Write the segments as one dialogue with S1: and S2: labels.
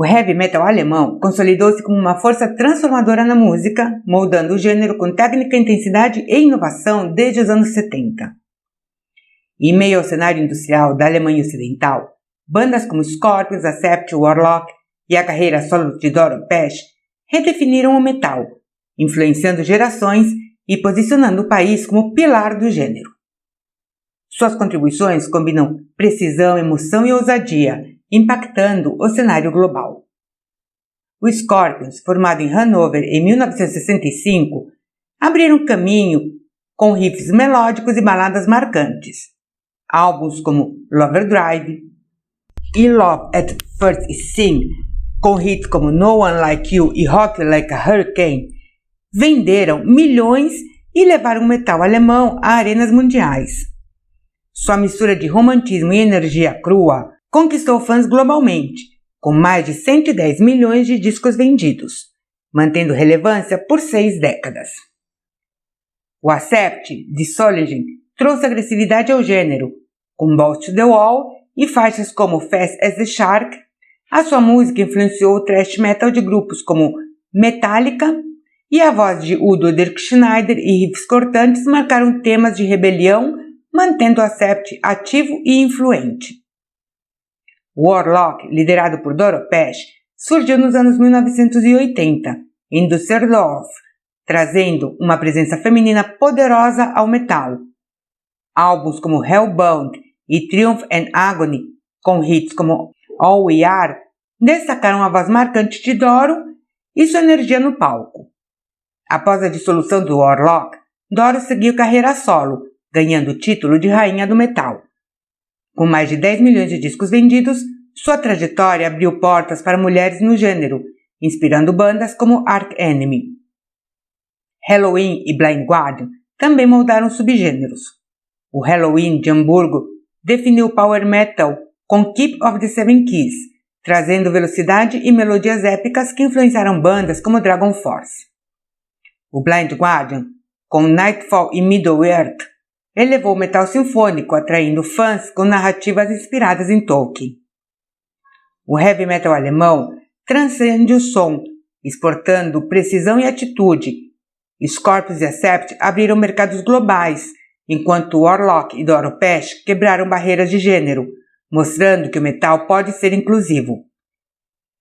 S1: O heavy metal alemão consolidou-se como uma força transformadora na música, moldando o gênero com técnica, intensidade e inovação desde os anos 70. Em meio ao cenário industrial da Alemanha Ocidental, bandas como Scorpions, Accept, Warlock e a carreira solo de Doro Pesch redefiniram o metal, influenciando gerações e posicionando o país como pilar do gênero. Suas contribuições combinam precisão, emoção e ousadia, impactando o cenário global. O Scorpions, formado em Hannover em 1965, abriram caminho com riffs melódicos e baladas marcantes. Álbuns como Loverdrive e Love at First Sting, com hits como No One Like You e Rock Like a Hurricane, venderam milhões e levaram o metal alemão a arenas mundiais. Sua mistura de romantismo e energia crua conquistou fãs globalmente, com mais de 110 milhões de discos vendidos, mantendo relevância por 6 décadas. O Accept, de Solingen, trouxe agressividade ao gênero, com Balls to the Wall e faixas como Fast as the Shark. A sua música influenciou o thrash metal de grupos como Metallica, e a voz de Udo Dirkschneider e riffs cortantes marcaram temas de rebelião, mantendo o Accept ativo e influente. O Warlock, liderado por Doro Pesch, surgiu nos anos 1980, em Düsseldorf, trazendo uma presença feminina poderosa ao metal. Álbuns como Hellbound e Triumph and Agony, com hits como All We Are, destacaram a voz marcante de Doro e sua energia no palco. Após a dissolução do Warlock, Doro seguiu carreira solo, ganhando o título de rainha do metal. Com mais de 10 milhões de discos vendidos, sua trajetória abriu portas para mulheres no gênero, inspirando bandas como Arch Enemy. Helloween e Blind Guardian também moldaram subgêneros. O Helloween de Hamburgo definiu o power metal com Keep of the Seven Keys, trazendo velocidade e melodias épicas que influenciaram bandas como Dragon Force. O Blind Guardian, com Nightfall e Middle Earth, elevou o metal sinfônico, atraindo fãs com narrativas inspiradas em Tolkien. O heavy metal alemão transcende o som, exportando precisão e atitude. Scorpions e Accept abriram mercados globais, enquanto Warlock e Doro Pesch quebraram barreiras de gênero, mostrando que o metal pode ser inclusivo.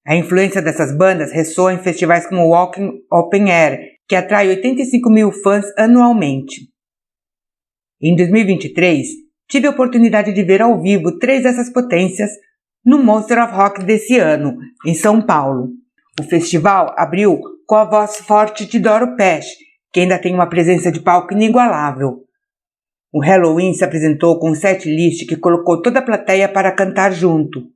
S1: A influência dessas bandas ressoa em festivais como Wacken Open Air, que atrai 85 mil fãs anualmente. Em 2023, tive a oportunidade de ver ao vivo 3 dessas potências no Monster of Rock desse ano, em São Paulo. O festival abriu com a voz forte de Doro Pesch, que ainda tem uma presença de palco inigualável. O Helloween se apresentou com um setlist que colocou toda a plateia para cantar junto.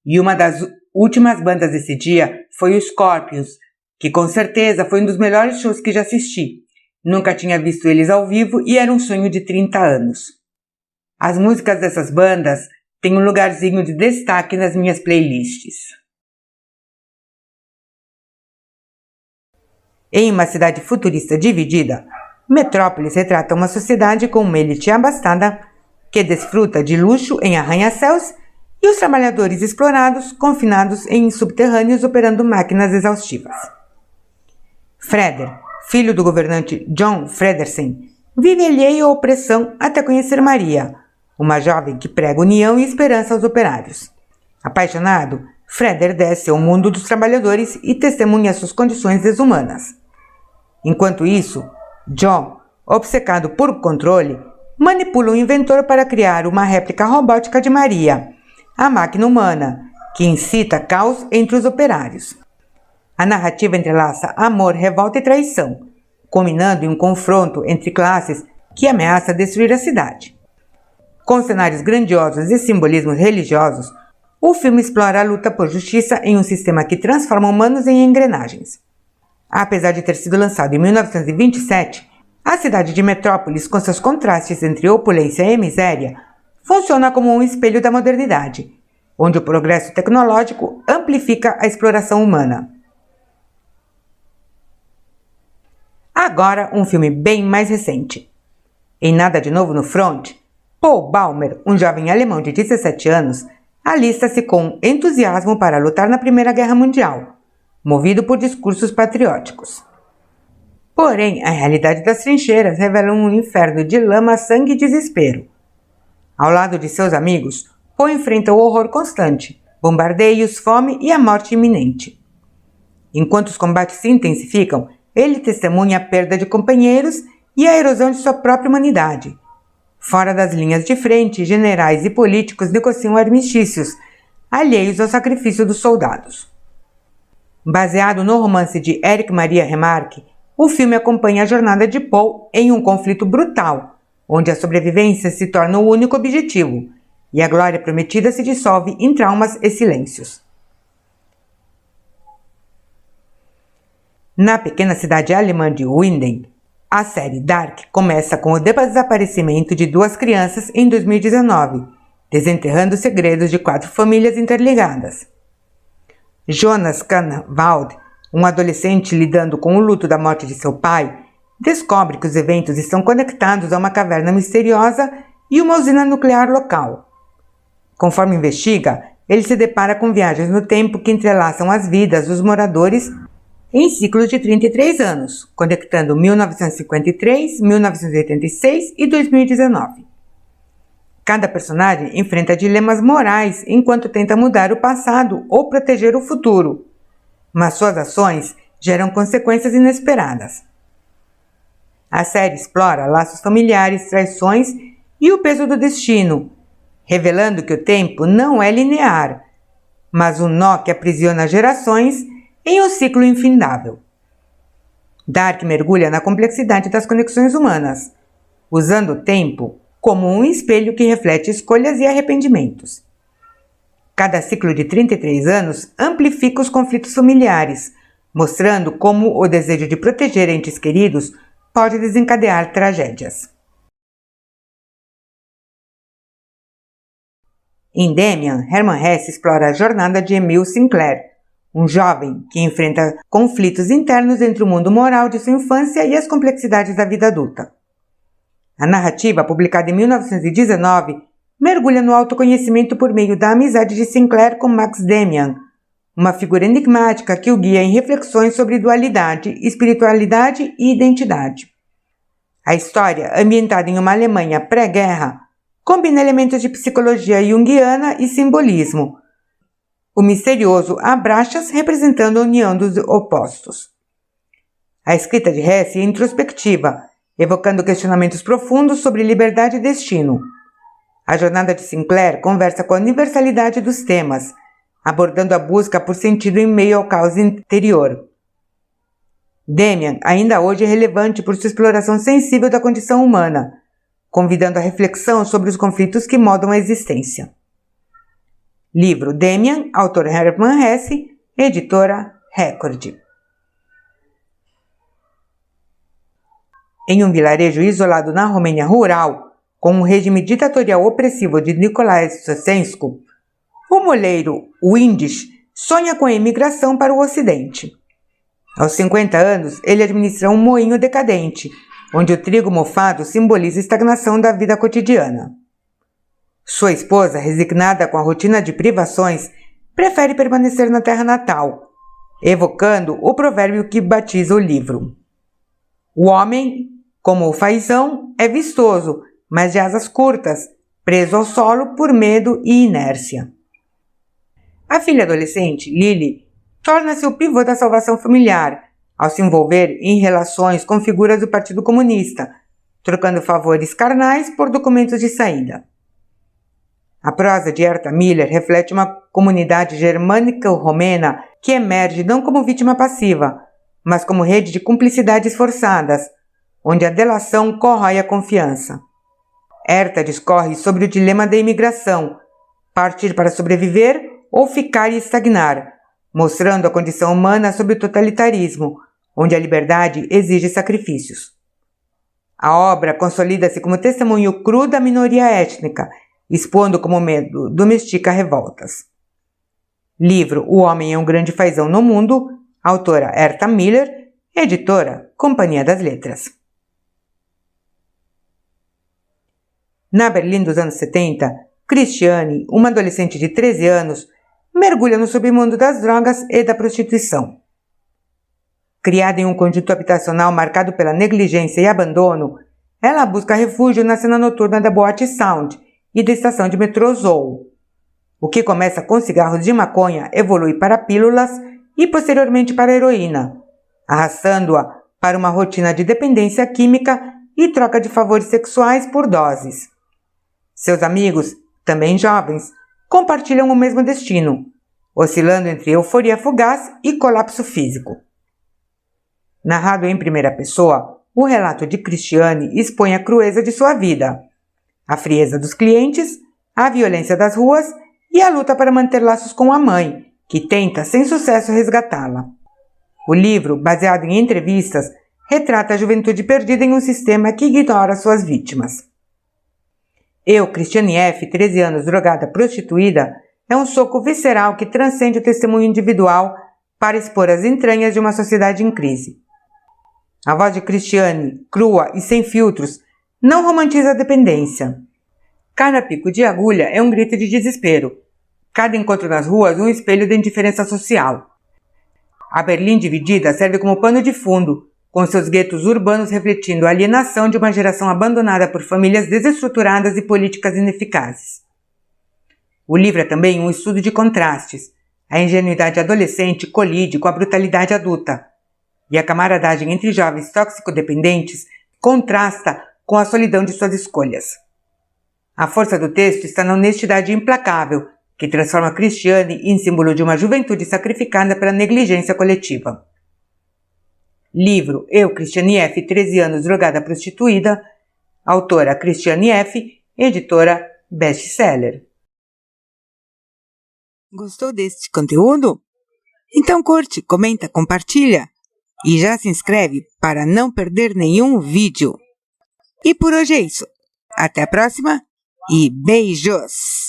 S1: E uma das últimas bandas desse dia foi o Scorpions, que com certeza foi um dos melhores shows que já assisti. Nunca tinha visto eles ao vivo e era um sonho de 30 anos. As músicas dessas bandas têm um lugarzinho de destaque nas minhas playlists. Em uma cidade futurista dividida, Metrópolis retrata uma sociedade com uma elite abastada que desfruta de luxo em arranha-céus e os trabalhadores explorados, confinados em subterrâneos operando máquinas exaustivas. Freder, filho do governante John Fredersen, vive alheio à opressão até conhecer Maria, uma jovem que prega união e esperança aos operários. Apaixonado, Freder desce ao mundo dos trabalhadores e testemunha suas condições desumanas. Enquanto isso, John, obcecado por controle, manipula o inventor para criar uma réplica robótica de Maria, a máquina humana, que incita caos entre os operários. A narrativa entrelaça amor, revolta e traição, culminando em um confronto entre classes que ameaça destruir a cidade. Com cenários grandiosos e simbolismos religiosos, o filme explora a luta por justiça em um sistema que transforma humanos em engrenagens. Apesar de ter sido lançado em 1927, a cidade de Metrópolis, com seus contrastes entre opulência e miséria, funciona como um espelho da modernidade, onde o progresso tecnológico amplifica a exploração humana. Agora, um filme bem mais recente. Em Nada de Novo no Front, Paul Baumer, um jovem alemão de 17 anos, alista-se com entusiasmo para lutar na Primeira Guerra Mundial, movido por discursos patrióticos. Porém, a realidade das trincheiras revela um inferno de lama, sangue e desespero. Ao lado de seus amigos, Poe enfrenta o horror constante, bombardeios, fome e a morte iminente. Enquanto os combates se intensificam, ele testemunha a perda de companheiros e a erosão de sua própria humanidade. Fora das linhas de frente, generais e políticos negociam armistícios, alheios ao sacrifício dos soldados. Baseado no romance de Éric Maria Remarque, o filme acompanha a jornada de Poe em um conflito brutal, onde a sobrevivência se torna o único objetivo, e a glória prometida se dissolve em traumas e silêncios. Na pequena cidade alemã de Winden, a série Dark começa com o desaparecimento de 2 crianças em 2019, desenterrando os segredos de 4 famílias interligadas. Jonas Kahnwald, um adolescente lidando com o luto da morte de seu pai, descobre que os eventos estão conectados a uma caverna misteriosa e uma usina nuclear local. Conforme investiga, ele se depara com viagens no tempo que entrelaçam as vidas dos moradores em ciclos de 33 anos, conectando 1953, 1986 e 2019. Cada personagem enfrenta dilemas morais enquanto tenta mudar o passado ou proteger o futuro, mas suas ações geram consequências inesperadas. A série explora laços familiares, traições e o peso do destino, revelando que o tempo não é linear, mas um nó que aprisiona gerações em um ciclo infindável. Dark mergulha na complexidade das conexões humanas, usando o tempo como um espelho que reflete escolhas e arrependimentos. Cada ciclo de 33 anos amplifica os conflitos familiares, mostrando como o desejo de proteger entes queridos pode desencadear tragédias. Em Demian, Hermann Hesse explora a jornada de Emil Sinclair, um jovem que enfrenta conflitos internos entre o mundo moral de sua infância e as complexidades da vida adulta. A narrativa, publicada em 1919, mergulha no autoconhecimento por meio da amizade de Sinclair com Max Demian, uma figura enigmática que o guia em reflexões sobre dualidade, espiritualidade e identidade. A história, ambientada em uma Alemanha pré-guerra, combina elementos de psicologia junguiana e simbolismo, o misterioso Abraxas representando a união dos opostos. A escrita de Hesse é introspectiva, evocando questionamentos profundos sobre liberdade e destino. A jornada de Sinclair conversa com a universalidade dos temas, abordando a busca por sentido em meio ao caos interior. Demian ainda hoje é relevante por sua exploração sensível da condição humana, convidando a reflexão sobre os conflitos que moldam a existência. Livro Demian, autor Hermann Hesse, editora Record. Em um vilarejo isolado na Romênia rural, com um regime ditatorial opressivo de Nicolae Ceausescu, o moleiro Windisch sonha com a imigração para o Ocidente. Aos 50 anos, ele administra um moinho decadente, onde o trigo mofado simboliza a estagnação da vida cotidiana. Sua esposa, resignada com a rotina de privações, prefere permanecer na terra natal, evocando o provérbio que batiza o livro. O homem, como o fazão, é vistoso, mas de asas curtas, preso ao solo por medo e inércia. A filha adolescente, Lily, torna-se o pivô da salvação familiar, ao se envolver em relações com figuras do Partido Comunista, trocando favores carnais por documentos de saída. A prosa de Herta Miller reflete uma comunidade germânico-romena que emerge não como vítima passiva, mas como rede de cumplicidades forçadas, onde a delação corrói a confiança. Herta discorre sobre o dilema da imigração, partir para sobreviver ou ficar e estagnar, mostrando a condição humana sob o totalitarismo, onde a liberdade exige sacrifícios. A obra consolida-se como testemunho cru da minoria étnica, expondo como medo domestica revoltas. Livro O Homem é um Grande Fazão no Mundo, autora Herta Miller, editora Companhia das Letras. Na Berlim dos anos 70, Cristiane, uma adolescente de 13 anos, mergulha no submundo das drogas e da prostituição. Criada em um conjunto habitacional marcado pela negligência e abandono, ela busca refúgio na cena noturna da Boate Sound e da estação de metrô Zou. O que começa com cigarros de maconha evolui para pílulas e posteriormente para heroína, arrastando-a para uma rotina de dependência química e troca de favores sexuais por doses. Seus amigos, também jovens, compartilham o mesmo destino, oscilando entre euforia fugaz e colapso físico. Narrado em primeira pessoa, o relato de Cristiane expõe a crueza de sua vida, a frieza dos clientes, a violência das ruas e a luta para manter laços com a mãe, que tenta sem sucesso resgatá-la. O livro, baseado em entrevistas, retrata a juventude perdida em um sistema que ignora suas vítimas. Eu, Cristiane F., 13 anos, drogada, prostituída, é um soco visceral que transcende o testemunho individual para expor as entranhas de uma sociedade em crise. A voz de Cristiane, crua e sem filtros, não romantiza a dependência. Cada pico de agulha é um grito de desespero. Cada encontro nas ruas um espelho da indiferença social. A Berlim dividida serve como pano de fundo, com seus guetos urbanos refletindo a alienação de uma geração abandonada por famílias desestruturadas e políticas ineficazes. O livro é também um estudo de contrastes. A ingenuidade adolescente colide com a brutalidade adulta, e a camaradagem entre jovens tóxico-dependentes contrasta com a solidão de suas escolhas. A força do texto está na honestidade implacável, que transforma Cristiane em símbolo de uma juventude sacrificada pela negligência coletiva. Livro Eu, Cristiane F., 13 anos, drogada, prostituída. Autora Cristiane F., editora Bestseller. Gostou deste conteúdo? Então curte, comenta, compartilha e já se inscreve para não perder nenhum vídeo. E por hoje é isso. Até a próxima e beijos!